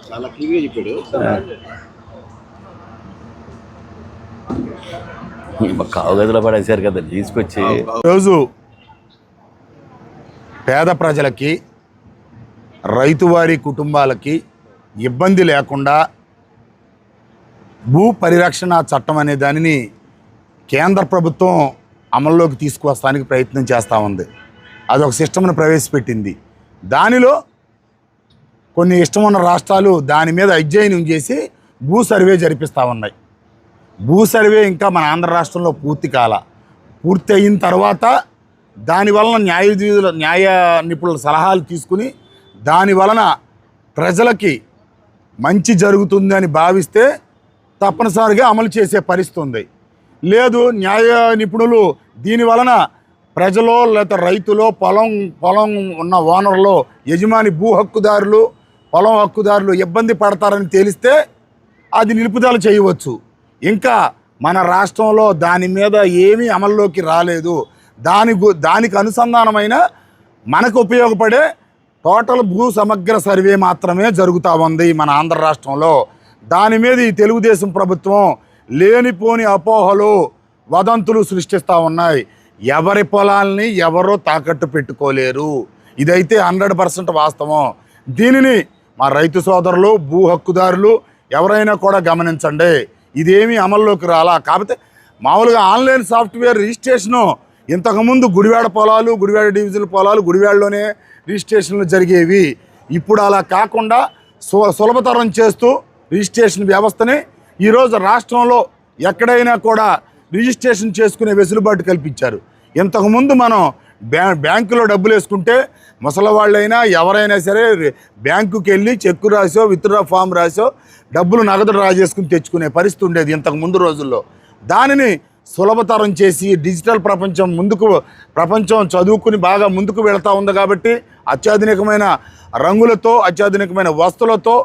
చాలా క్లియర్గా చెప్పాడు. కావగదిలో పడేసారు కదా తీసుకొచ్చి. రోజు పేద ప్రజలకి, రైతువారీ కుటుంబాలకి ఇబ్బంది లేకుండా భూ పరిరక్షణ చట్టం అనే దానిని కేంద్ర ప్రభుత్వం అమల్లోకి తీసుకువస్తానికి ప్రయత్నం చేస్తూ ఉంది. అదొక సిస్టమ్ను ప్రవేశపెట్టింది. దానిలో కొన్ని ఇష్టమున్న రాష్ట్రాలు దాని మీద అధ్యయనం చేసి భూ సర్వే జరిపిస్తూ ఉన్నాయి. భూ సర్వే ఇంకా మన ఆంధ్ర రాష్ట్రంలో పూర్తి అయిన తర్వాత దాని వలన న్యాయ నిపుణుల సలహాలు తీసుకుని దాని వలన ప్రజలకి మంచి జరుగుతుంది అని భావిస్తే తప్పనిసరిగా అమలు చేసే పరిస్థితి ఉంది. లేదు న్యాయ నిపుణులు దీని వలన ప్రజలో లేదా రైతులో పొలం ఉన్న ఓనర్లో యజమాని భూ హక్కుదారులు పొలం హక్కుదారులు ఇబ్బంది పడతారని తేలిస్తే అది నిలుపుదల చేయవచ్చు. ఇంకా మన రాష్ట్రంలో దాని మీద ఏమీ అమల్లోకి రాలేదు. దానికి అనుసంధానమైన మనకు ఉపయోగపడే టోటల్ భూ సమగ్ర సర్వే మాత్రమే జరుగుతూ ఉంది మన ఆంధ్ర రాష్ట్రంలో. దాని మీద ఈ తెలుగుదేశం ప్రభుత్వం లేనిపోని అపోహలు వదంతులు సృష్టిస్తూ ఉన్నాయి. ఎవరి పొలాల్ని ఎవరో తాకట్టు పెట్టుకోలేరు. ఇదైతే 100% వాస్తవం. దీనిని మా రైతు సోదరులు భూ హక్కుదారులు ఎవరైనా కూడా గమనించండి. ఇదేమీ అమల్లోకి రాలా. కాకపోతే మామూలుగా ఆన్లైన్ సాఫ్ట్వేర్ రిజిస్ట్రేషను ఇంతకుముందు గుడివాడ పొలాలు, గుడివాడ డివిజన్ పొలాలు గుడివాడలోనే రిజిస్ట్రేషన్లు జరిగేవి. ఇప్పుడు అలా కాకుండా సులభతరం చేస్తూ రిజిస్ట్రేషన్ వ్యవస్థని ఈరోజు రాష్ట్రంలో ఎక్కడైనా కూడా రిజిస్ట్రేషన్ చేసుకునే వెసులుబాటు కల్పించారు. ఇంతకుముందు మనం బ్యాంకులో డబ్బులు వేసుకుంటే ముసలివాళ్ళైనా ఎవరైనా సరే బ్యాంకుకి వెళ్ళి చెక్కు రాసో విత్డ్రా ఫామ్ రాసో డబ్బులు నగదు డ్రా చేసుకుని తెచ్చుకునే పరిస్థితి ఉండేది ఇంతకు ముందు రోజుల్లో. దానిని సులభతరం చేసి డిజిటల్ ప్రపంచం చదువుకుని బాగా ముందుకు వెళుతూ ఉంది కాబట్టి అత్యాధునికమైన రంగులతో అత్యాధునికమైన వస్తువులతో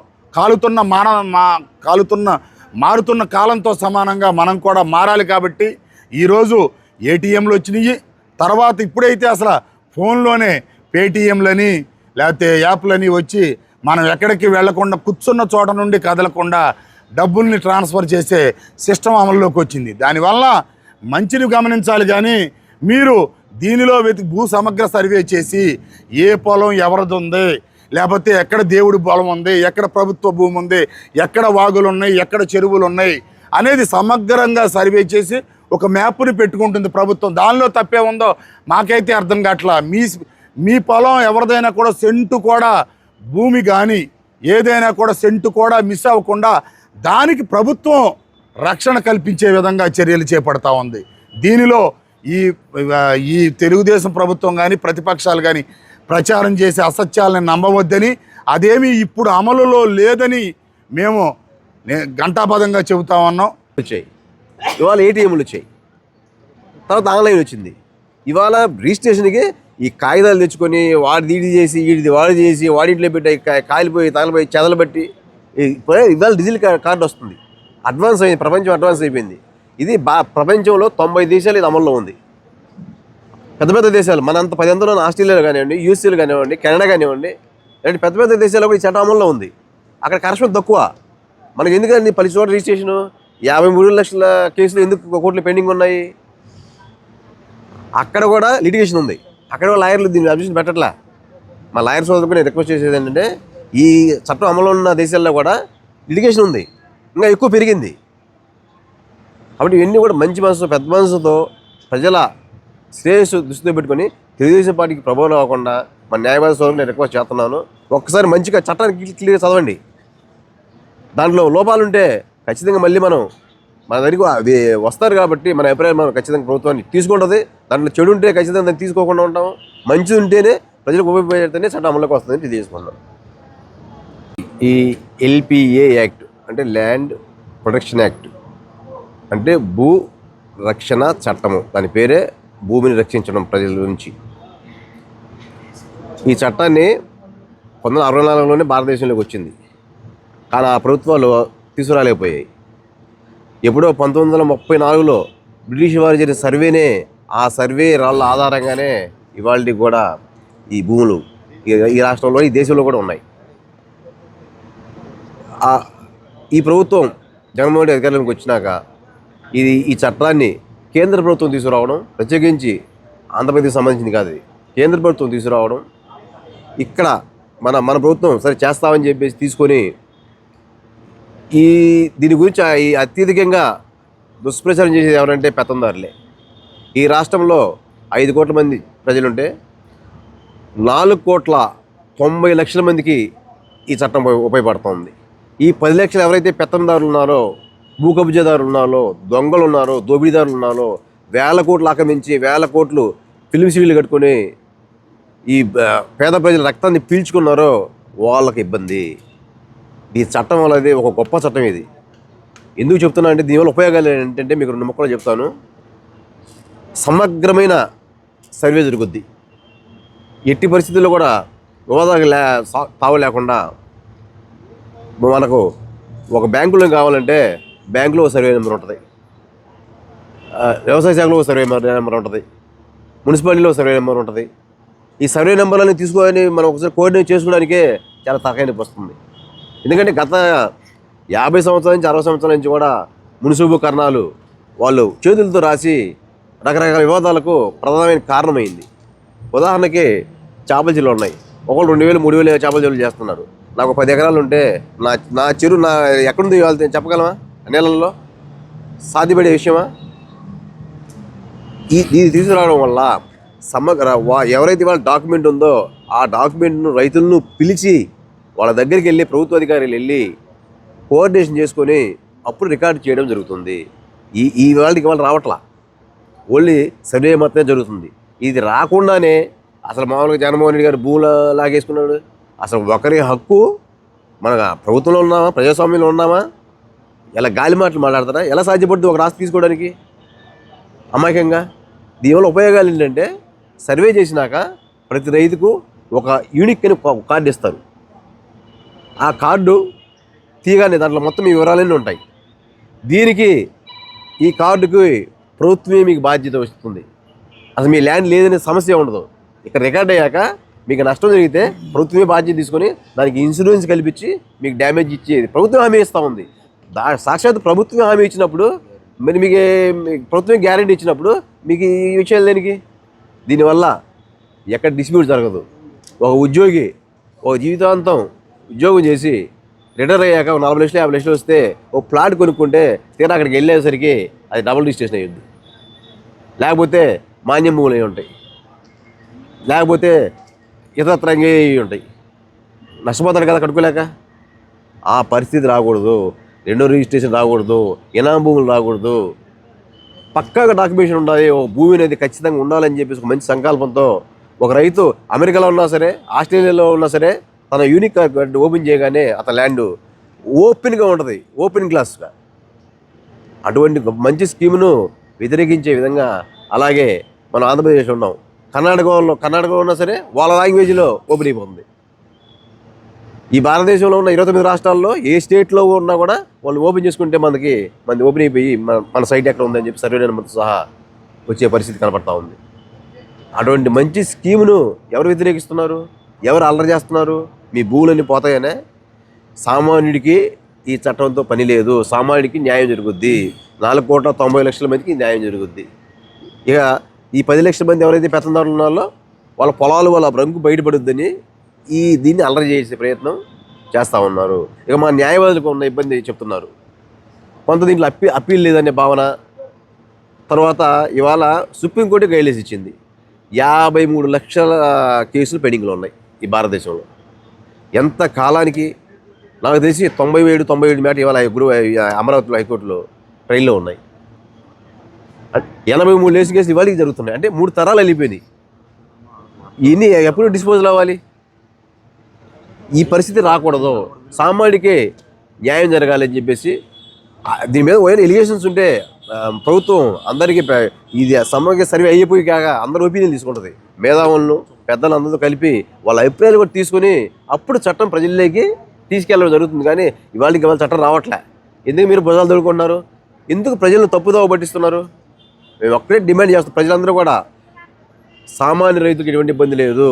మారుతున్న కాలంతో సమానంగా మనం కూడా మారాలి. కాబట్టి ఈరోజు ఏటీఎంలు వచ్చినాయి. తర్వాత ఇప్పుడైతే అసలు ఫోన్లోనే పేటీఎంలని లేకపోతే యాప్లని వచ్చి మనం ఎక్కడికి వెళ్లకుండా కూర్చున్న చోట నుండి కదలకుండా డబ్బుల్ని ట్రాన్స్ఫర్ చేసే సిస్టమ్ అమల్లోకి వచ్చింది. దానివల్ల మంచిని గమనించాలి. కానీ మీరు దీనిలో భూ సమగ్ర సర్వే చేసి ఏ పొలం ఎవరిది ఉంది, లేకపోతే ఎక్కడ దేవుడి పొలం ఉంది, ఎక్కడ ప్రభుత్వ భూమి ఉంది, ఎక్కడ వాగులు ఉన్నాయి, ఎక్కడ చెరువులు ఉన్నాయి అనేది సమగ్రంగా సర్వే చేసి ఒక మ్యాప్ని పెట్టుకుంటుంది ప్రభుత్వం. దానిలో తప్పే ఉందో మాకైతే అర్థం కావట్లా. మీ పొలం ఎవరిదైనా కూడా సెంటు కూడా భూమి కానీ ఏదైనా కూడా సెంటు కూడా మిస్ అవ్వకుండా దానికి ప్రభుత్వం రక్షణ కల్పించే విధంగా చర్యలు చేపడతా ఉంది. దీనిలో ఈ తెలుగుదేశం ప్రభుత్వం కానీ ప్రతిపక్షాలు కానీ ప్రచారం చేసే అసత్యాలను నమ్మవద్దని, అదేమీ ఇప్పుడు అమలులో లేదని మేము ఘంటాపథంగా చెబుతా ఉన్నాం. ఇవాళ ఏటీఎంలు వచ్చాయి, తర్వాత ఆన్లైన్ వచ్చింది. ఇవాళ రిజిస్ట్రేషన్కి ఈ కాగితాలు తెచ్చుకొని వీడి చేసి వాడు చేసి వాడింట్లో పెట్టి కాలిపోయి తగలిపోయి చెదలబట్టి ఇవాళ డిజిటల్ కార్డు వస్తుంది. అడ్వాన్స్ అయింది, ప్రపంచం అడ్వాన్స్ అయిపోయింది. ఇది ప్రపంచంలో 90 దేశాలు ఇది అమల్లో ఉంది. పెద్ద పెద్ద దేశాలు మనంత 10 అందులో ఆస్ట్రేలియాలో కానివ్వండి, యూఎస్ఏలో కానివ్వండి, కెనడా కానివ్వండి, ఇలాంటి పెద్ద పెద్ద దేశాల్లో కూడా ఈ చట్టం అమల్లో ఉంది. అక్కడ కరప్షన్ తక్కువ. మనకి ఎందుకండి 10 చోట్ల రిజిస్ట్రేషను, 53 లక్షల కేసులు ఎందుకు కోర్టులో పెండింగ్ ఉన్నాయి? అక్కడ కూడా లిటిగేషన్ ఉంది. అక్కడ కూడా లాయర్లు దీన్ని అబ్జెక్షన్ పెట్టట్లా. మా లాయర్ సోదరులకు నేను రిక్వెస్ట్ చేసేది ఏంటంటే, ఈ చట్టం అమలు ఉన్న దేశాల్లో కూడా లిటిగేషన్ ఉంది, ఇంకా ఎక్కువ పెరిగింది. కాబట్టి ఇవన్నీ కూడా మంచి మనసు పెద్ద మనసుతో ప్రజల శ్రేయస్సు దృష్టిలో పెట్టుకొని తెలుగుదేశం పార్టీకి ప్రభావం అవ్వకుండా మన న్యాయవాది సోదరులకు నేను రిక్వెస్ట్ చేస్తున్నాను. ఒక్కసారి మంచిగా చట్టానికి క్లియర్గా చదవండి. దాంట్లో లోపాలుంటే ఖచ్చితంగా మళ్ళీ మన దగ్గరికి అవి వస్తారు. కాబట్టి మన అభిప్రాయం మనం ఖచ్చితంగా ప్రభుత్వాన్ని తీసుకుంటుంది. దాంట్లో చెడు ఉంటే ఖచ్చితంగా దాన్ని తీసుకోకుండా ఉంటాము. మంచిది ఉంటేనే ప్రజలకు ఉపయోగపడితేనే చట్టం అమలుకి వస్తుందని తెలియజేసుకుంటాం. ఈ ఎల్పిఏ యాక్ట్ అంటే ల్యాండ్ ప్రొటెక్షన్ యాక్ట్ అంటే భూ రక్షణ చట్టము. దాని పేరే భూమిని రక్షించడం ప్రజల నుంచి. ఈ చట్టాన్ని 1964లోనే భారతదేశంలోకి వచ్చింది. కానీ ఆ ప్రభుత్వాలు తీసుకురాలేకపోయాయి. ఎప్పుడో 1934లో బ్రిటిష్ వారు చేసిన సర్వేనే, ఆ సర్వే రాళ్ళ ఆధారంగానే ఇవాళ కూడా ఈ భూములు ఈ రాష్ట్రంలో ఈ దేశంలో కూడా ఉన్నాయి. ఈ ప్రభుత్వం జగన్మోహన్ రెడ్డి అధికారంలోకి వచ్చినాక ఈ చట్టాన్ని కేంద్ర ప్రభుత్వం తీసుకురావడం, ప్రత్యేకించి ఆంధ్రప్రదేశ్కి సంబంధించింది కాదు, ఇది కేంద్ర ప్రభుత్వం తీసుకురావడం, ఇక్కడ మన ప్రభుత్వం సరే చేస్తామని చెప్పేసి తీసుకొని దీని గురించి అత్యధికంగా దుష్ప్రచారం చేసేది ఎవరంటే పెత్తందారులే. ఈ రాష్ట్రంలో 5 కోట్ల మంది ప్రజలుంటే 4,90,00,000 మందికి ఈ చట్టం ఉపయోగపడుతుంది. ఈ 10 లక్షలు ఎవరైతే పెత్తందారులు ఉన్నారో, భూ కబ్జాదారులు ఉన్నారో, దొంగలు ఉన్నారో, దోపిడీదారులు ఉన్నారో, 1,000 కోట్లు ఆక్రమించి 1,000 కోట్లు ఫిల్మ్ సిటీలు కట్టుకొని ఈ పేద ప్రజల రక్తాన్ని పీల్చుకున్నారో వాళ్ళకి ఇబ్బంది. ఈ చట్టం వల్ల ఒక గొప్ప చట్టం ఇది. ఎందుకు చెప్తున్నా అంటే దీనివల్ల ఉపయోగాలు ఏంటంటే మీకు 2 ముక్కలు చెప్తాను. సమగ్రమైన సర్వే జరుగుద్ది. ఎట్టి పరిస్థితుల్లో కూడా వివాదాలకు తావు లేకుండా మనకు ఒక బ్యాంకులో కావాలంటే బ్యాంకులో ఒక సర్వే నెంబర్ ఉంటుంది, వ్యవసాయ శాఖలో ఒక సర్వే నెంబర్ ఉంటుంది, మున్సిపాలిటీలో ఒక సర్వే నెంబర్ ఉంటుంది. ఈ సర్వే నెంబర్లని తీసుకొని మనం ఒకసారి కోఆర్డినేట్ చేసుకోవడానికే చాలా తక్కువ వస్తుంది. ఎందుకంటే గత 50 సంవత్సరాల నుంచి 60 సంవత్సరాల నుంచి కూడా మున్సిపల్ కర్ణాలు వాళ్ళు చేతులతో రాసి రకరకాల వివాదాలకు ప్రధానమైన కారణమైంది. ఉదాహరణకి చేపల చెరువులు ఉన్నాయి. ఒకళ్ళు 2,000 3,000 చేపల చెరువులు చేస్తున్నారు. నాకు 10 ఎకరాలు ఉంటే నా చెరువు ఎక్కడుంది వెళ్తే చెప్పగలమా? నీళ్ళల్లో సాధ్యపడే విషయమా? ఇది తీసుకురావడం వల్ల ఎవరైతే వాళ్ళ డాక్యుమెంట్ ఉందో ఆ డాక్యుమెంట్ను రైతులను పిలిచి వాళ్ళ దగ్గరికి వెళ్ళి ప్రభుత్వ అధికారులు వెళ్ళి కోఆర్డినేషన్ చేసుకొని అప్పుడు రికార్డు చేయడం జరుగుతుంది. ఈ వాళ్ళకి వాళ్ళు రావట్లా, ఓన్లీ సర్వే మాత్రమే జరుగుతుంది. ఇది రాకుండానే అసలు మామూలుగా జగన్మోహన్ రెడ్డి గారు భూములు లాగేసుకున్నాడు. అసలు ఒకరి హక్కు మన ప్రభుత్వంలో ఉన్నామా, ప్రజాస్వామ్యంలో ఉన్నామా? ఇలా గాలి మాటలు మాట్లాడతారా? ఎలా సాధ్యపడుతుంది ఒక రాష్ట్రం తీసుకోవడానికి అమాయకంగా? దీనివల్ల ఉపయోగాలు ఏంటంటే సర్వే చేసినాక ప్రతి రైతుకు ఒక యూనిక్ అని కార్డు ఇస్తారు. ఆ కార్డు తీయగానే దాంట్లో మొత్తం మీ వివరాలన్నీ ఉంటాయి. ఈ కార్డుకి ప్రభుత్వమే మీకు బాధ్యత వస్తుంది. అసలు మీ ల్యాండ్ లేదనే సమస్య ఉండదు. ఇక్కడ రికార్డ్ అయ్యాక మీకు నష్టం జరిగితే ప్రభుత్వమే బాధ్యత తీసుకొని దానికి ఇన్సూరెన్స్ కల్పించి మీకు డ్యామేజ్ ఇచ్చేది ప్రభుత్వం హామీ ఇస్తూ ఉంది. సాక్షాత్ ప్రభుత్వం హామీ ఇచ్చినప్పుడు మరి మీకు ప్రభుత్వం గ్యారెంటీ ఇచ్చినప్పుడు మీకు ఈ విషయాలు దేనికి? దీనివల్ల ఎక్కడ డిస్ప్యూట్ జరగదు. ఒక ఉద్యోగి ఒక జీవితాంతం ఉద్యోగం చేసి రిటైర్ అయ్యాక 40 లక్షలు 50 లక్షలు వస్తే ఓ ప్లాట్ కొనుక్కుంటే తీరా అక్కడికి వెళ్ళేసరికి అది డబుల్ రిజిస్ట్రేషన్ అయ్యింది, లేకపోతే మాన్యం భూములు అవి ఉంటాయి, లేకపోతే ఇతరత్రంగా ఉంటాయి. నష్టపోతాడు కదా కట్టుకోలేక. ఆ పరిస్థితి రాకూడదు, రెండో రిజిస్ట్రేషన్ రాకూడదు, ఇనాం భూములు రాకూడదు, పక్కాగా డాక్యుమెంటేషన్ ఉండాలి. ఒక భూమి అనేది ఖచ్చితంగా ఉండాలని చెప్పేసి ఒక మంచి సంకల్పంతో ఒక రైతు అమెరికాలో ఉన్నా సరే, ఆస్ట్రేలియాలో ఉన్నా సరే, తన యూనిక్ కార్డు ఓపెన్ చేయగానే అతని ల్యాండ్ ఓపెన్గా ఉంటుంది, ఓపెన్ క్లాస్గా. అటువంటి మంచి స్కీమును వ్యతిరేకించే విధంగా అలాగే మనం ఆంధ్రప్రదేశ్లో ఉన్నాం. కర్ణాటకలో ఉన్నా సరే వాళ్ళ లాంగ్వేజ్లో ఓపెన్ అయిపోతుంది. ఈ భారతదేశంలో ఉన్న 29 రాష్ట్రాల్లో ఏ స్టేట్లో ఉన్నా కూడా వాళ్ళు ఓపెన్ చేసుకుంటే మనది ఓపెన్ అయిపోయి మన సైట్ ఎక్కడ ఉందని చెప్పి సర్వే నెంబర్తో సహా వచ్చే పరిస్థితి కనపడతా ఉంది. అటువంటి మంచి స్కీమును ఎవరు వ్యతిరేకిస్తున్నారు? ఎవరు అల్లరి చేస్తున్నారు? మీ భూములన్నీ పోతాయనే. సామాన్యుడికి ఈ చట్టంతో పని లేదు. సామాన్యుడికి న్యాయం జరుగుద్ది. 4,90,00,000 మందికి న్యాయం జరుగుద్ది. ఇక ఈ 10 లక్షల మంది ఎవరైతే పెత్తందారులు ఉన్నారో వాళ్ళ పొలాలు వాళ్ళ రంగు బయటపడుద్దని దీన్ని అల్లరి చేసే ప్రయత్నం చేస్తూ ఉన్నారు. ఇక మా న్యాయవాదులకు ఉన్న ఇబ్బంది చెప్తున్నారు. కొంత దీంట్లో అప్పీల్ లేదనే భావన. తర్వాత ఇవాళ సుప్రీంకోర్టు గైడ్లైన్స్ ఇచ్చింది. 53 లక్షల కేసులు పెండింగ్లో ఉన్నాయి ఈ భారతదేశంలో. ఎంత కాలానికి? నాకు తెలిసి 97 మ్యాటర్ ఇవాళ అమరావతిలో హైకోర్టులో ట్రైల్లో ఉన్నాయి. 83 లేసి కేసులు ఇవాళకి జరుగుతున్నాయి. అంటే 3 తరాలు వెళ్ళిపోయినాయి. ఇన్ని ఎప్పుడు డిస్పోజల్ అవ్వాలి? ఈ పరిస్థితి రాకూడదు. సామాన్యుడికే న్యాయం జరగాలని చెప్పేసి దీని మీద పోయిన ఎలిగేషన్స్ ఉంటే ప్రభుత్వం అందరికీ ఇది సమగ్ర సర్వే అయిపోయి కాక అందరూ ఒపీనియన్ తీసుకుంటుంది. మేధావులను పెద్దలు అందరూ కలిపి వాళ్ళ అభిప్రాయాలు కూడా తీసుకొని అప్పుడు చట్టం ప్రజల్లోకి తీసుకెళ్ళడం జరుగుతుంది. కానీ ఇవాళ చట్టం రావట్లే. ఎందుకు మీరు భుజాలు దొరుకుతున్నారు? ఎందుకు ప్రజలను తప్పుదోవ పట్టిస్తున్నారు? మేము ఒక్కడే డిమాండ్ చేస్తాం. ప్రజలందరూ కూడా సామాన్య రైతుకి ఎటువంటి ఇబ్బంది లేదు,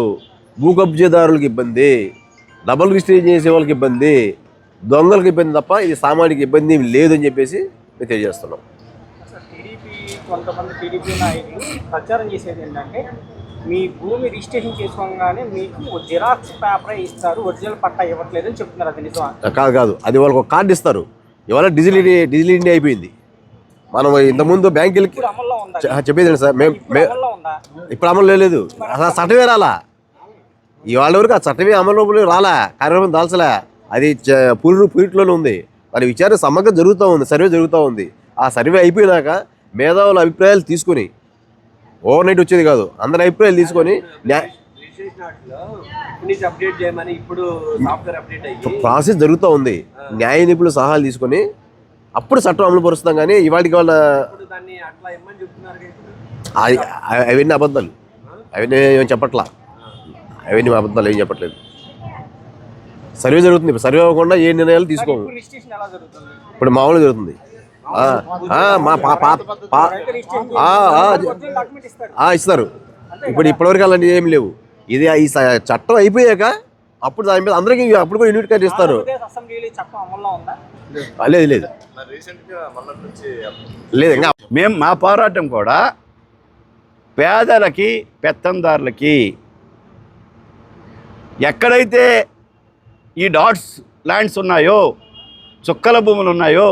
భూ కబ్జాదారులకు ఇబ్బంది, డబుల్ రిజిస్ట్రేషన్ చేసే వాళ్ళకి ఇబ్బంది, దొంగలకు ఇబ్బంది తప్ప ఇది సామాన్యుడికి ఇబ్బంది ఏమి లేదని చెప్పేసి మేము తెలియజేస్తున్నాం. కొంతమంది టీడీపీ నాయకులు ప్రచారం చేసేది ఏంటంటే మీ భూమి రిజిస్ట్రేషన్ చేసుకోగానే మీకు జిరాక్స్ పేపర్ ఇస్తారు, ఒరిజినల్ పట్టా ఇవ్వట్లేదని చెప్తున్నారు. అది నిజమా? కాదు, అది వాళ్ళకి ఒక కార్డు ఇస్తారు. ఇవాళ డిజిటల్ ఇండియా అయిపోయింది. మనం ఇంతకుముందు బ్యాంకులకి అమల్లో ఉందా? చెప్పేది సార్, అమల్లో ఉందా? ఇప్పుడు అమలు లేదు. అసలు చట్టమే రాలా. ఇవాళ వరకు ఆ చట్టమే అమలు రాలా, కార్యక్రమం దాల్చలే. అది పూరిట్లోనే ఉంది. దాని విచారణ సమగ్ర జరుగుతూ ఉంది, సర్వే జరుగుతూ ఉంది. ఆ సర్వే అయిపోయినాక మేధావుల అభిప్రాయాలు తీసుకొని, ఓవర్ నైట్ వచ్చేది కాదు, అందరి అభిప్రాయాలు తీసుకొని ప్రాసెస్ జరుగుతూ ఉంది. న్యాయ నిపుణుల సలహాలు తీసుకొని అప్పుడు చట్టం అమలు పరుస్తాం. కానీ ఇవాటికి వాళ్ళ అవన్నీ అబద్ధాలు, అవన్నీ ఏం చెప్పట్లా, అవన్నీ అబద్ధాలు ఏం చెప్పట్లేదు. సర్వే జరుగుతుంది. ఇప్పుడు సర్వే అవ్వకుండా ఏ నిర్ణయాలు తీసుకోము. ఇప్పుడు మామూలుగా జరుగుతుంది. ఇస్తారు. ఇప్పటివరకు అలాంటి ఏమి లేవు. ఇది ఈ చట్టం అయిపోయాక అప్పుడు దాని మీద అందరికీ అప్పుడు కూడా యూనిట్ కార్డు ఇస్తారు. లేదు లేదు లేదు. ఇంకా మేము మా పోరాటం కూడా పేదలకి, పెత్తందారులకి ఎక్కడైతే ఈ డాట్స్ ల్యాండ్స్ ఉన్నాయో, చుక్కల భూములు ఉన్నాయో,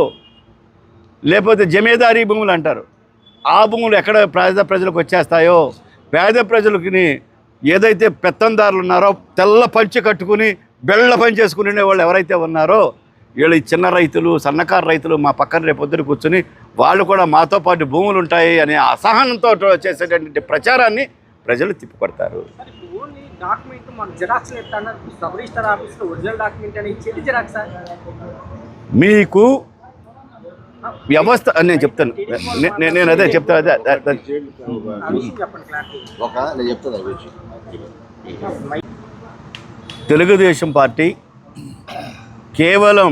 లేకపోతే జమీదారీ భూములు అంటారు, ఆ భూములు ఎక్కడ పేద ప్రజలకు వచ్చేస్తాయో, పేద ప్రజలకి ఏదైతే పెత్తందారులు ఉన్నారో, తెల్ల పంచి కట్టుకుని బెళ్ళ పని చేసుకునే వాళ్ళు ఎవరైతే ఉన్నారో, వీళ్ళు ఈ చిన్న రైతులు, సన్నకారు రైతులు మా పక్కన రేపు పొద్దున కూర్చొని వాళ్ళు కూడా మాతో పాటు భూములు ఉంటాయి అనే అసహనంతో చేసేటటువంటి ప్రచారాన్ని ప్రజలు తిప్పికొడతారు. మీకు వ్యవస్థ నేను చెప్తాను, నేను అదే చెప్తాను. తెలుగుదేశం పార్టీ కేవలం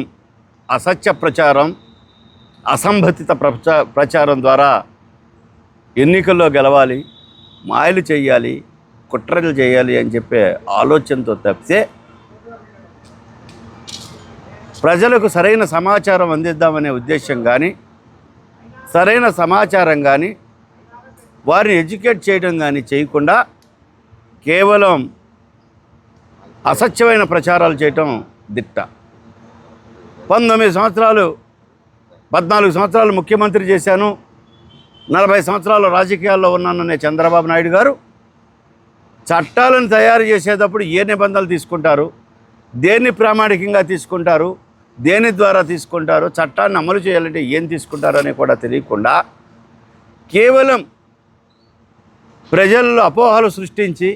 అసత్య ప్రచారం, అసంబతిత ప్రచారం ద్వారా ఎన్నికల్లో గెలవాలి, మాయలు చేయాలి, కుట్రలు చేయాలి అని చెప్పే ఆలోచనతో తప్పితే ప్రజలకు సరైన సమాచారం అందిద్దామనే ఉద్దేశం కానీ, సరైన సమాచారం కానీ, వారిని ఎడ్యుకేట్ చేయడం కానీ చేయకుండా కేవలం అసత్యమైన ప్రచారాలు చేయటం దిట్ట. 19 సంవత్సరాలు 14 సంవత్సరాలు ముఖ్యమంత్రి చేశాను, 40 సంవత్సరాలు రాజకీయాల్లో ఉన్నాననే చంద్రబాబు నాయుడు గారు చట్టాలను తయారు చేసేటప్పుడు ఏ నిబంధనలు తీసుకుంటారు, దేన్ని ప్రామాణికంగా తీసుకుంటారు, దేని ద్వారా తీసుకుంటారు, చట్టాన్ని అమలు చేయాలంటే ఏం తీసుకుంటారు అని కూడా తెలియకుండా కేవలం ప్రజల్లో అపోహలు సృష్టించి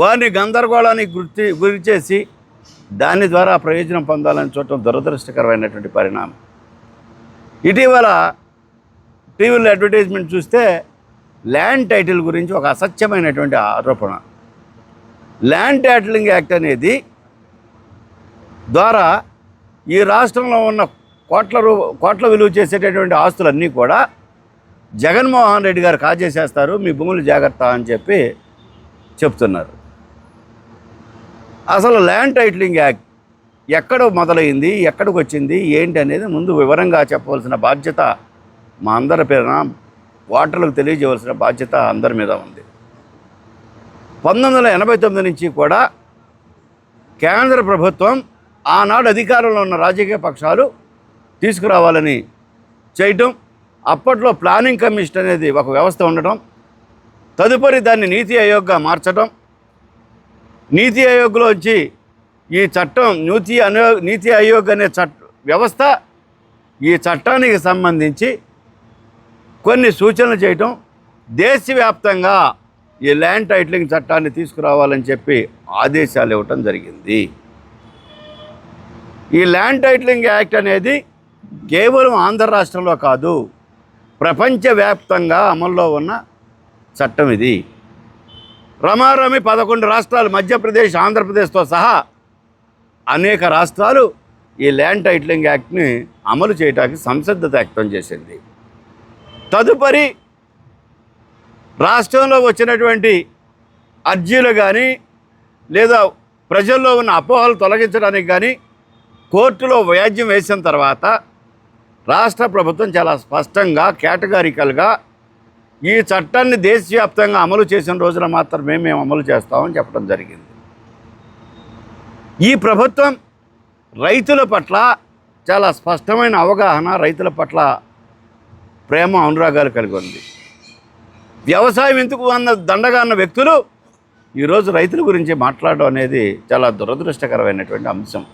వారిని గందరగోళానికి గురి చేసి దాని ద్వారా ప్రయోజనం పొందాలని చూడటం దురదృష్టకరమైనటువంటి పరిణామం. ఇటీవల టీవీలో అడ్వర్టైజ్మెంట్ చూస్తే ల్యాండ్ టైటిల్ గురించి ఒక అసత్యమైనటువంటి ఆరోపణ. ల్యాండ్ టైటిలింగ్ యాక్ట్ అనేది ద్వారా ఈ రాష్ట్రంలో ఉన్న కోట్ల విలువ చేసేటటువంటి ఆస్తులన్నీ కూడా జగన్మోహన్ రెడ్డి గారు కాజేసేస్తారు, మీ భూములు జాగ్రత్త అని చెప్పి చెప్తున్నారు. అసలు ల్యాండ్ టైటిలింగ్ యాక్ట్ ఎక్కడ మొదలైంది, ఎక్కడికి వచ్చింది, ఏంటి అనేది ముందు వివరంగా చెప్పవలసిన బాధ్యత మా అందరి పేరున ఓటర్లకు తెలియజేయవలసిన బాధ్యత అందరి మీద ఉంది. 1989 నుంచి కూడా కేంద్ర ప్రభుత్వం, ఆనాడు అధికారంలో ఉన్న రాజకీయ పక్షాలు తీసుకురావాలని చేయటం, అప్పట్లో ప్లానింగ్ కమిషన్ అనేది ఒక వ్యవస్థ ఉండటం, తదుపరి దాన్ని నీతి ఆయోగ్గా మార్చడం, నీతి ఆయోగ్లోంచి ఈ చట్టం నీతి ఆయోగ్ అనే వ్యవస్థ ఈ చట్టానికి సంబంధించి కొన్ని సూచనలు చేయటం, దేశవ్యాప్తంగా ఈ ల్యాండ్ టైటిలింగ్ చట్టాన్ని తీసుకురావాలని చెప్పి ఆదేశాలు ఇవ్వటం జరిగింది. ఈ ల్యాండ్ టైటిలింగ్ యాక్ట్ అనేది కేవలం ఆంధ్ర రాష్ట్రంలో కాదు, ప్రపంచవ్యాప్తంగా అమల్లో ఉన్న చట్టం ఇది. రమారమి 11 రాష్ట్రాలు, మధ్యప్రదేశ్, ఆంధ్రప్రదేశ్తో సహా అనేక రాష్ట్రాలు ఈ ల్యాండ్ టైటిలింగ్ యాక్ట్ని అమలు చేయడానికి సంసిద్ధత వ్యక్తం చేసింది. తదుపరి రాష్ట్రంలో వచ్చినటువంటి అర్జీలు కానీ, లేదా ప్రజల్లో ఉన్న అపోహలు తొలగించడానికి కానీ కోర్టులో వ్యాజ్యం వేసిన తర్వాత రాష్ట్ర ప్రభుత్వం చాలా స్పష్టంగా కేటగారికల్గా ఈ చట్టాన్ని దేశవ్యాప్తంగా అమలు చేసిన రోజున మాత్రమే మేము అమలు చేస్తామని చెప్పడం జరిగింది. ఈ ప్రభుత్వం రైతుల పట్ల చాలా స్పష్టమైన అవగాహన, రైతుల పట్ల ప్రేమ, అనురాగాలు కలిగి ఉంది. వ్యవసాయం ఎందుకు అన్న దండగా అన్న వ్యక్తులు ఈరోజు రైతుల గురించి మాట్లాడడం అనేది చాలా దురదృష్టకరమైనటువంటి అంశం.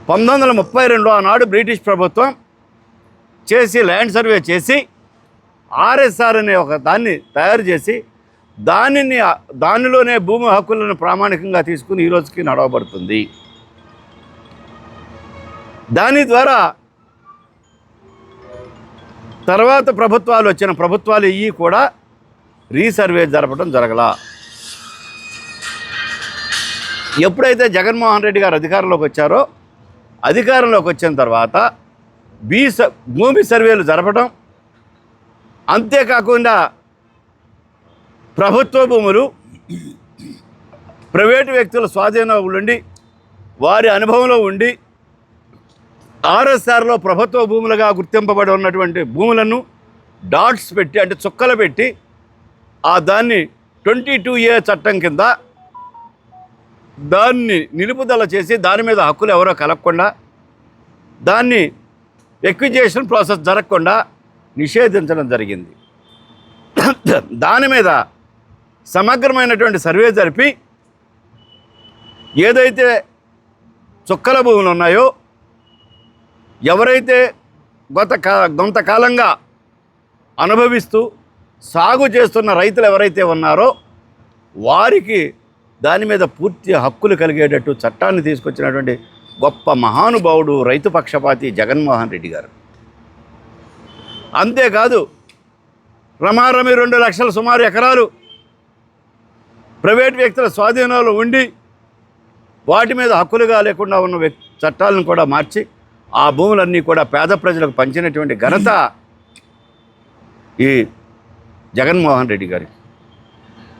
1932 ఆనాడు బ్రిటిష్ ప్రభుత్వం చేసి ల్యాండ్ సర్వే చేసి ఆర్ఎస్ఆర్ అనే ఒక దాన్ని తయారు చేసి దానిలోనే భూమి హక్కులను ప్రామాణికంగా తీసుకుని ఈ రోజుకి నడవబడుతుంది. దాని ద్వారా తర్వాత ప్రభుత్వాలు వచ్చిన ప్రభుత్వాలు ఇవి కూడా రీసర్వే జరపడం జరగల. ఎప్పుడైతే జగన్మోహన్ రెడ్డి గారు అధికారంలోకి వచ్చిన తర్వాత భూమి సర్వేలు జరపడం, అంతేకాకుండా ప్రభుత్వ భూములు ప్రైవేటు వ్యక్తుల స్వాధీనంలో ఉండి వారి అనుభవంలో ఉండి ఆర్ఎస్ఆర్లో ప్రభుత్వ భూములుగా గుర్తింపబడి ఉన్నటువంటి భూములను డాట్స్ పెట్టి, అంటే చుక్కలు పెట్టి, దాన్ని 22A చట్టం కింద దాన్ని నిలుపుదల చేసి దాని మీద హక్కులు ఎవరో కలగకుండా, దాన్ని ఎక్విజేషన్ ప్రాసెస్ జరగకుండా నిషేధించడం జరిగింది. దాని మీద సమగ్రమైనటువంటి సర్వే జరిపి ఏదైతే చుక్కల భూములు ఉన్నాయో, ఎవరైతే కొంతకాలంగా అనుభవిస్తూ సాగు చేస్తున్న రైతులు ఎవరైతే ఉన్నారో వారికి దాని మీద పూర్తి హక్కులు కలిగేటట్టు చట్టాన్ని తీసుకొచ్చినటువంటి గొప్ప మహానుభావుడు రైతు పక్షపాతి జగన్మోహన్ రెడ్డి గారు. అంతేకాదు రమారమి 2 లక్షల సుమారు ఎకరాలు ప్రైవేట్ వ్యక్తుల స్వాధీనంలో ఉండి వాటి మీద హక్కులుగా లేకుండా ఉన్న చట్టాలను కూడా మార్చి ఆ భూములన్నీ కూడా పేద ప్రజలకు పంచినటువంటి ఘనత ఈ జగన్మోహన్ రెడ్డి గారికి.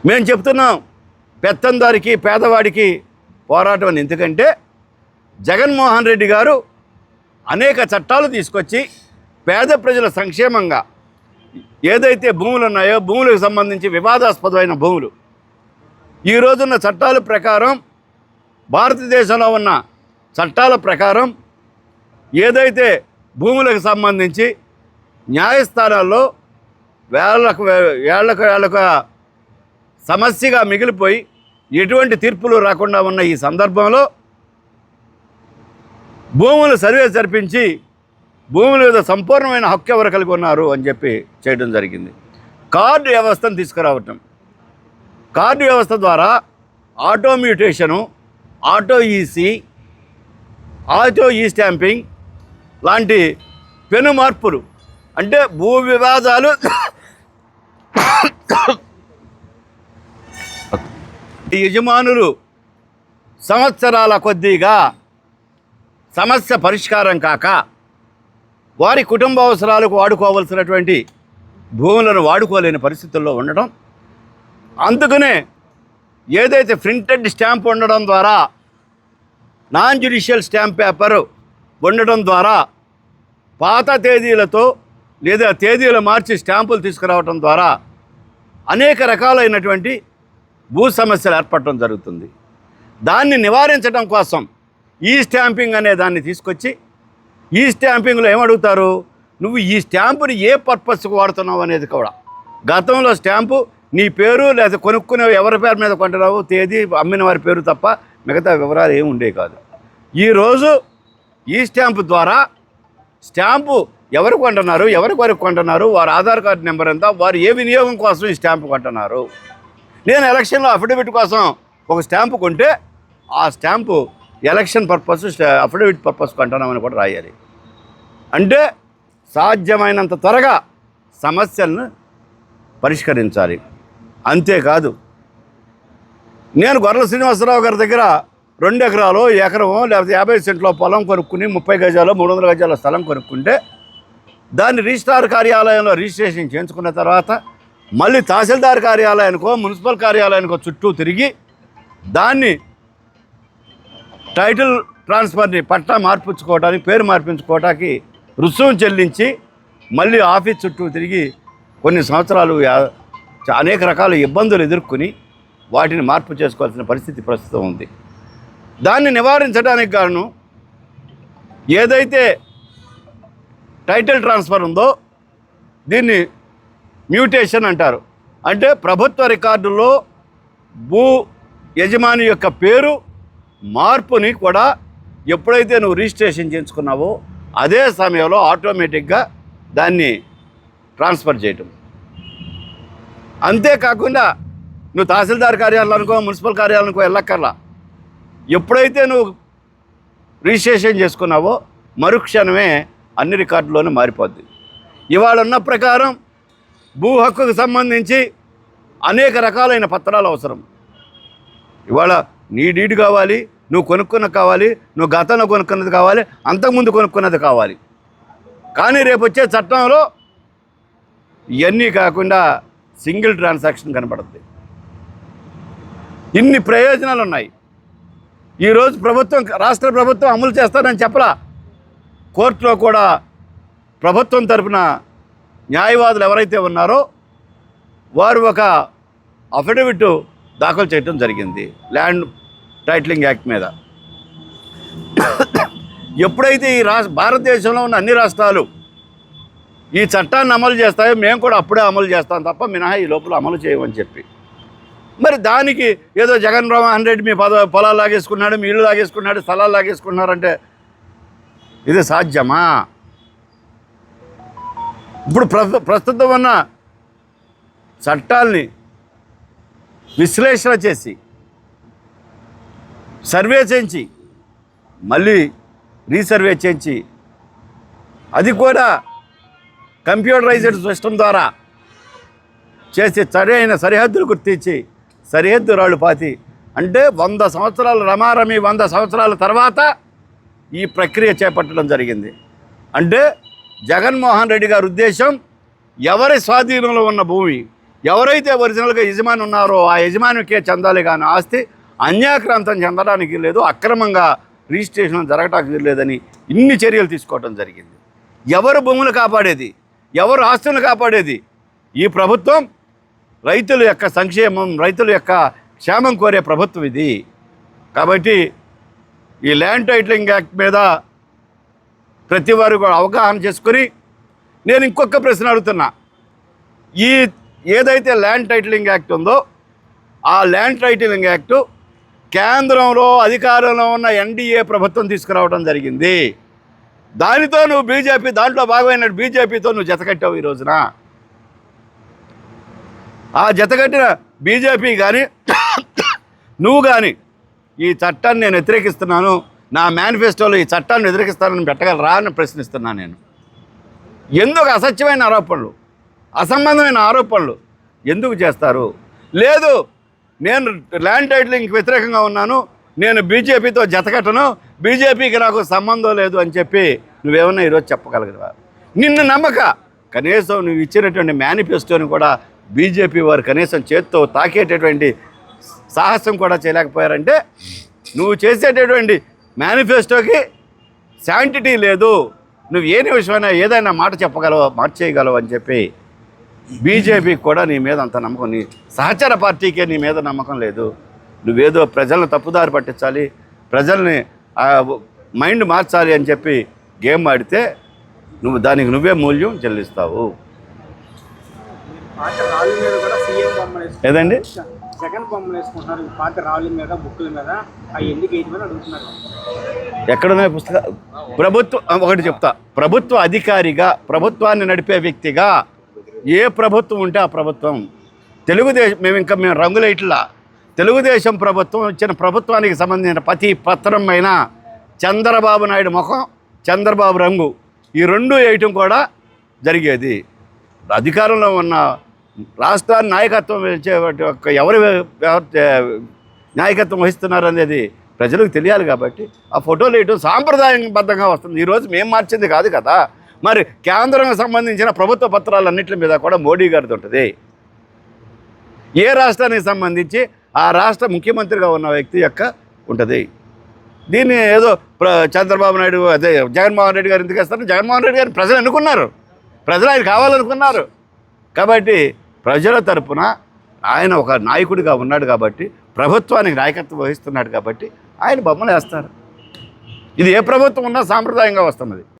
మేము చెప్తున్నాం పెత్తందారికి పేదవాడికి పోరాటం అని. ఎందుకంటే జగన్మోహన్ రెడ్డి గారు అనేక చట్టాలు తీసుకొచ్చి పేద ప్రజల సంక్షేమంగా ఏదైతే భూములు ఉన్నాయో, భూములకు సంబంధించి వివాదాస్పదమైన భూములు, ఈ రోజున్న చట్టాల ప్రకారం, భారతదేశంలో ఉన్న చట్టాల ప్రకారం ఏదైతే భూములకు సంబంధించి న్యాయస్థానాల్లో ఏళ్లకు సమస్యగా మిగిలిపోయి ఎటువంటి తీర్పులు రాకుండా ఉన్న ఈ సందర్భంలో భూములు సర్వే జరిపించి భూముల మీద సంపూర్ణమైన హక్కు ఎవరు కలిగి ఉన్నారు అని చెప్పి చేయడం జరిగింది. కార్డు వ్యవస్థను తీసుకురావటం, కార్డు వ్యవస్థ ద్వారా ఆటో మ్యూటేషను, ఆటో ఈసీ, ఆటో ఈ స్టాంపింగ్ లాంటి పెను మార్పులు, అంటే భూ వివాదాలు యజమానులు సంవత్సరాల కొద్దిగా సమస్య పరిష్కారం కాక వారి కుటుంబ అవసరాలకు వాడుకోవాల్సినటువంటి భూములను వాడుకోలేని పరిస్థితుల్లో ఉండడం, అందుకనే ఏదైతే ప్రింటెడ్ స్టాంప్ ఉండడం ద్వారా, నాన్ జ్యుడిషియల్ స్టాంప్ పేపర్ ఉండడం ద్వారా పాత తేదీలతో లేదా తేదీలు మార్చి స్టాంపులు తీసుకురావడం ద్వారా అనేక రకాలైనటువంటి భూ సమస్యలు ఏర్పడటం జరుగుతుంది. దాన్ని నివారించడం కోసం ఈ స్టాంపింగ్ అనే దాన్ని తీసుకొచ్చి, ఈ స్టాంపింగ్లో ఏమడుగుతారు, నువ్వు ఈ స్టాంపుని ఏ పర్పస్కి వాడుతున్నావు అనేది కూడా. గతంలో స్టాంపు నీ పేరు లేదా కొనుక్కునే ఎవరి పేరు మీద కొంటున్నావు, తేదీ, అమ్మిన వారి పేరు తప్ప మిగతా వివరాలు ఏమి ఉండేవి కాదు. ఈరోజు ఈ స్టాంపు ద్వారా స్టాంపు ఎవరు కొంటున్నారు, ఎవరికి వరకు కొంటున్నారు, వారి ఆధార్ కార్డు నెంబర్ ఎంత, వారు ఏ వినియోగం కోసం ఈ స్టాంపు కొంటున్నారు. నేను ఎలక్షన్లో అఫిడవిట్ కోసం ఒక స్టాంపు కొంటే ఆ stamp election purpose, affidavit purpose కొంటున్నామని కూడా రాయాలి. అంటే సాధ్యమైనంత త్వరగా సమస్యలను పరిష్కరించాలి. అంతేకాదు, నేను గొర్రెల శ్రీనివాసరావు గారి దగ్గర 2 ఎకరాలు, ఎకరమో లేకపోతే 50 సెంట్లో పొలం కొనుక్కుని 30 గజాలు 300 గజాల స్థలం కొనుక్కుంటే దాన్ని రిజిస్ట్రార్ కార్యాలయంలో రిజిస్ట్రేషన్ చేయించుకున్న తర్వాత మళ్ళీ తహసీల్దార్ కార్యాలయానికో మున్సిపల్ కార్యాలయానికో చుట్టూ తిరిగి దాన్ని టైటిల్ ట్రాన్స్ఫర్ని పట్టా మార్పించుకోవడానికి పేరు మార్పించుకోవడానికి రుసుము చెల్లించి మళ్ళీ ఆఫీస్ చుట్టూ తిరిగి కొన్ని సంవత్సరాలు అనేక రకాల ఇబ్బందులు ఎదుర్కొని వాటిని మార్పు చేసుకోవాల్సిన పరిస్థితి ప్రస్తుతం ఉంది. దాన్ని నివారించడానికి గాను ఏదైతే టైటిల్ ట్రాన్స్ఫర్ ఉందో దీన్ని మ్యూటేషన్ అంటారు. అంటే ప్రభుత్వ రికార్డుల్లో భూ యజమాని యొక్క పేరు మార్పుని కూడా ఎప్పుడైతే నువ్వు రిజిస్ట్రేషన్ చేయించుకున్నావో అదే సమయంలో ఆటోమేటిక్గా దాన్ని ట్రాన్స్ఫర్ చేయటం. అంతేకాకుండా నువ్వు తహసీల్దార్ కార్యాలయానికో మున్సిపల్ కార్యాలయానికో వెళ్ళక్కర్లా. ఎప్పుడైతే నువ్వు రిజిస్ట్రేషన్ చేసుకున్నావో మరుక్షణమే అన్ని రికార్డుల్లోనే మారిపోద్ది. ఇవాళ ఉన్న ప్రకారం భూ హక్కుకు సంబంధించి అనేక రకాలైన పత్రాలు అవసరం. ఇవాళ నీ డీడ్ కావాలి, నువ్వు కొనుక్కున్న కావాలి, నువ్వు గతంలో కొనుక్కున్నది కావాలి, అంతకుముందు కొనుక్కున్నది కావాలి. కానీ రేపు వచ్చే చట్టంలో ఇవన్నీ కాకుండా సింగిల్ ట్రాన్సాక్షన్ కనపడుతుంది. ఇన్ని ప్రయోజనాలు ఉన్నాయి. ఈరోజు రాష్ట్ర ప్రభుత్వం అమలు చేస్తానని చెప్పలా. కోర్టులో కూడా ప్రభుత్వం తరఫున న్యాయవాదులు ఎవరైతే ఉన్నారో వారు ఒక అఫిడవిట్ దాఖలు చేయడం జరిగింది ల్యాండ్ టైటిలింగ్ యాక్ట్ మీద. ఎప్పుడైతే ఈ భారతదేశంలో ఉన్న అన్ని రాష్ట్రాలు ఈ చట్టాన్ని అమలు చేస్తాయో మేము కూడా అప్పుడే అమలు చేస్తాం తప్ప మినహా ఈ లోపల అమలు చేయమని చెప్పి, మరి దానికి ఏదో జగన్మోహన్ రెడ్డి మీ పొలాలు లాగేసుకున్నాడు, మీ ఇల్లు లాగేసుకున్నాడు, స్థలాలు లాగేసుకున్నారంటే ఇది సాధ్యమా? ఇప్పుడు ప్రస్తుతం ఉన్న చట్టాల్ని విశ్లేషణ చేసి సర్వే చేయించి మళ్ళీ రీసర్వే చేయించి అది కూడా కంప్యూటరైజ్డ్ సిస్టమ్ ద్వారా చేసి సరైన సరిహద్దులు గుర్తించి సరిహద్దు రాళ్ళు పాతి, అంటే 100 సంవత్సరాలు రమారమి 100 సంవత్సరాల తర్వాత ఈ ప్రక్రియ చేపట్టడం జరిగింది. అంటే జగన్మోహన్ రెడ్డి గారి ఉద్దేశం ఎవరి స్వాధీనంలో ఉన్న భూమి ఎవరైతే ఒరిజినల్గా యజమాని ఉన్నారో ఆ యజమానికే చెందాలి కానీ ఆస్తి అన్యాక్రాంతం చెందడానికి లేదు, అక్రమంగా రిజిస్ట్రేషన్ జరగటానికి లేదని ఇన్ని చర్యలు తీసుకోవడం జరిగింది. ఎవరు భూములు కాపాడేది, ఎవరు ఆస్తులను కాపాడేది? ఈ ప్రభుత్వం రైతుల యొక్క సంక్షేమం, రైతుల యొక్క క్షేమం కోరే ప్రభుత్వం ఇది. కాబట్టి ఈ ల్యాండ్ టైటిలింగ్ యాక్ట్ మీద ప్రతి వారు కూడా అవగాహన చేసుకుని, నేను ఇంకొక ప్రశ్న అడుగుతున్నా. ఈ ఏదైతే ల్యాండ్ టైటిలింగ్ యాక్ట్ ఉందో ఆ ల్యాండ్ టైటిలింగ్ యాక్టు కేంద్రంలో అధికారంలో ఉన్న ఎన్డీఏ ప్రభుత్వం తీసుకురావడం జరిగింది. దానితో నువ్వు బీజేపీ దాంట్లో భాగమైన బీజేపీతో నువ్వు జతకట్టావు. ఈ రోజున ఆ జతకట్టిన బీజేపీ కానీ నువ్వు కానీ ఈ చట్టాన్ని నేను వ్యతిరేకిస్తున్నాను, నా మేనిఫెస్టోలో ఈ చట్టాన్ని వ్యతిరేకిస్తానని పెట్టగలరా అని ప్రశ్నిస్తున్నాను. నేను ఎందుకు అసత్యమైన ఆరోపణలు, అసంబంధమైన ఆరోపణలు ఎందుకు చేస్తారు? లేదు నేను ల్యాండ్ టైటిలింగ్కి వ్యతిరేకంగా ఉన్నాను, నేను బీజేపీతో జతకట్టను, బీజేపీకి నాకు సంబంధం లేదు అని చెప్పి నువ్వేమన్నా ఈరోజు చెప్పగలగరా? నిన్ను నమ్మక కనీసం నువ్వు ఇచ్చినటువంటి మేనిఫెస్టోని కూడా బీజేపీ వారు కనీసం చేత్తో తాకేటటువంటి సాహసం కూడా చేయలేకపోయారంటే నువ్వు చేసేటటువంటి మేనిఫెస్టోకి శాంటిటీ లేదు, నువ్వు ఏ నిమిషమైనా ఏదైనా మాట చెప్పగలవు, మాట చేయగలవు అని చెప్పి బీజేపీకి కూడా నీ మీద అంత నమ్మకం, నీ సహచర పార్టీకే నీ మీద నమ్మకం లేదు. నువ్వేదో ప్రజలను తప్పుదారి పట్టించాలి, ప్రజల్ని మైండ్ మార్చాలి అని చెప్పి గేమ్ ఆడితే దానికి నువ్వే మూల్యం చెల్లిస్తావు. ఏదండి జగన్ బొమ్మలు వేసుకుంటున్నారు, పాత రాళ్ళ మీద బుక్కుల మీద అవి ఎందుకు వేయమని అడుగుతున్నారు. ఎక్కడున్నాయి పుస్తకాలు? ప్రభుత్వం ఒకటి చెప్తా, ప్రభుత్వ అధికారిగా ప్రభుత్వాన్ని నడిపే వ్యక్తిగా ఏ ప్రభుత్వం ఉంటే ఆ ప్రభుత్వం, తెలుగుదేశం మేము రంగులేట్లా తెలుగుదేశం ప్రభుత్వం ఇచ్చిన ప్రభుత్వానికి సంబంధించిన ప్రతి పత్రం పైన చంద్రబాబు నాయుడు ముఖం, చంద్రబాబు రంగు ఈ రెండు వేయటం కూడా జరిగేది. అధికారంలో ఉన్న రాష్ట్రాన్ని నాయకత్వం ఎవరు నాయకత్వం వహిస్తున్నారు అనేది ప్రజలకు తెలియాలి. కాబట్టి ఆ ఫోటోలు వేయటం సాంప్రదాయబద్ధంగా వస్తుంది. ఈరోజు మేము మార్చింది కాదు కదా. మరి కేంద్రానికి సంబంధించిన ప్రభుత్వ పత్రాలన్నింటి మీద కూడా మోడీ గారిది ఉంటుంది. ఏ రాష్ట్రానికి సంబంధించి ఆ రాష్ట్ర ముఖ్యమంత్రిగా ఉన్న వ్యక్తి యొక్క ఉంటుంది. దీన్ని ఏదో చంద్రబాబు నాయుడు అదే జగన్మోహన్ రెడ్డి గారు ఎందుకు వేస్తారు? జగన్మోహన్ రెడ్డి గారు ప్రజలు ఎన్నుకున్నారు, ప్రజలు ఆయన కావాలనుకున్నారు. కాబట్టి ప్రజల తరపున ఆయన ఒక నాయకుడిగా ఉన్నాడు కాబట్టి, ప్రభుత్వానికి నాయకత్వం వహిస్తున్నాడు కాబట్టి ఆయన బొమ్మలు వేస్తారు. ఇది ఏ ప్రభుత్వం ఉన్నా సాంప్రదాయంగా వస్తున్నది.